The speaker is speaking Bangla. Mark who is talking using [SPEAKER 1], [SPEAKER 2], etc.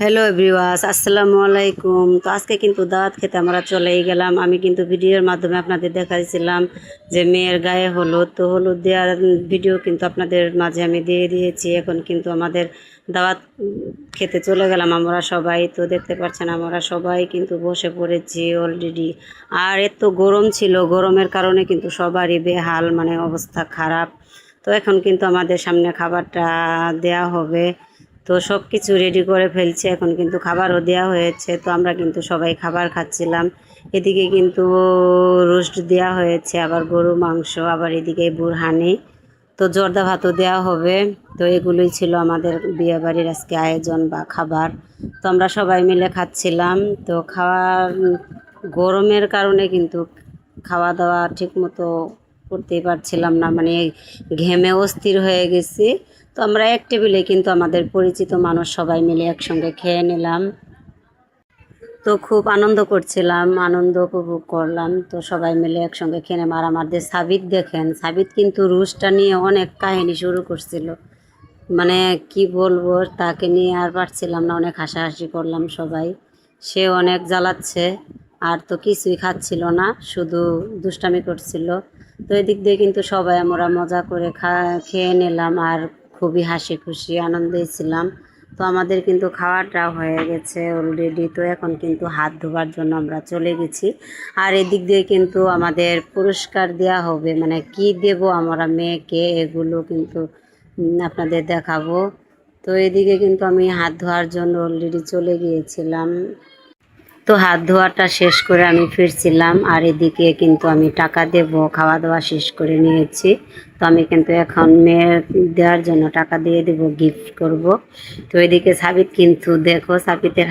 [SPEAKER 1] হ্যালো এভরিওয়াস, আসসালামু আলাইকুম। তো আজকে কিন্তু দাওয়াত খেতে আমরা চলেই গেলাম। আমি কিন্তু ভিডিওর মাধ্যমে আপনাদের দেখাইছিলাম যে মেয়ের গায়ে হলুদ, তো হলুদ দেওয়ার ভিডিও কিন্তু আপনাদের মাঝে আমি দিয়ে দিয়েছি। এখন কিন্তু আমাদের দাওয়াত খেতে চলে গেলাম আমরা সবাই। তো দেখতে পাচ্ছেন আমরা সবাই কিন্তু বসে পড়েছি অলরেডি। আর এত গরম ছিল, গরমের কারণে কিন্তু সবারই বেহাল, মানে অবস্থা খারাপ। তো এখন কিন্তু আমাদের সামনে খাবারটা দেয়া হবে। তো সব কিছু রেডি করে ফেলছে, এখন কিন্তু খাবারও দেওয়া হয়েছে। তো আমরা কিন্তু সবাই খাবার খাচ্ছিলাম। এদিকে কিন্তু রোস্ট দেওয়া হয়েছে, আবার গরু মাংস, আবার এদিকে বুরহানি, তো জর্দা ভাতও দেওয়া হবে। তো এগুলোই ছিল আমাদের বিয়েবাড়ির আজকে আয়োজন বা খাবার। তো আমরা সবাই মিলে খাচ্ছিলাম। তো খাওয়ার গরমের কারণে কিন্তু খাওয়া দাওয়া ঠিক মতো করতেই পারছিলাম না, মানে ঘেমে অস্থির হয়ে গেছি। তো আমরা এক টেবিলে কিন্তু আমাদের পরিচিত মানুষ সবাই মিলে একসঙ্গে খেয়ে নিলাম। তো খুব আনন্দ করছিলাম, আনন্দ উপভোগ করলাম। তো সবাই মিলে একসঙ্গে খেয়ে নিলাম। আর আমাদের সাবিত দেখেন, সাবিত কিন্তু রুশটা নিয়ে অনেক কাহিনী শুরু করছিল। মানে কি বলবো, তাকে নিয়ে আর পারছিলাম না, অনেক হাসাহাসি করলাম সবাই। সে অনেক জ্বালাচ্ছে, আর তো কিছুই খাচ্ছিল না, শুধু দুষ্টামি করছিল। তো এদিক দিয়ে কিন্তু সবাই আমরা মজা করে খেয়ে নিলাম, আর খুবই হাসি খুশি আনন্দে ছিলাম। তো আমাদের কিন্তু খাওয়াটা হয়ে গেছে অলরেডি। তো এখন কিন্তু হাত ধোয়ার জন্য আমরা চলে গেছি। আর এদিক দিয়ে কিন্তু আমাদের পুরস্কার দেওয়া হবে, মানে কি দেব আমরা মেয়েকে, এগুলো কিন্তু আপনাদের দেখাবো। তো এদিকে কিন্তু আমি হাত ধোয়ার জন্য অলরেডি চলে গিয়েছিলাম। তো হাত ধোয়াটা শেষ করে আমি ফিরছিলাম, আর এদিকে কিন্তু আমি টাকা দেব, খাওয়া দাওয়া শেষ করে নিয়েছি। তো আমি কিন্তু এখন মেয়ের দেওয়ার জন্য টাকা দিয়ে দেব, গিফট করব। তো এদিকে সাবিত কিন্তু দেখো, সাবিতের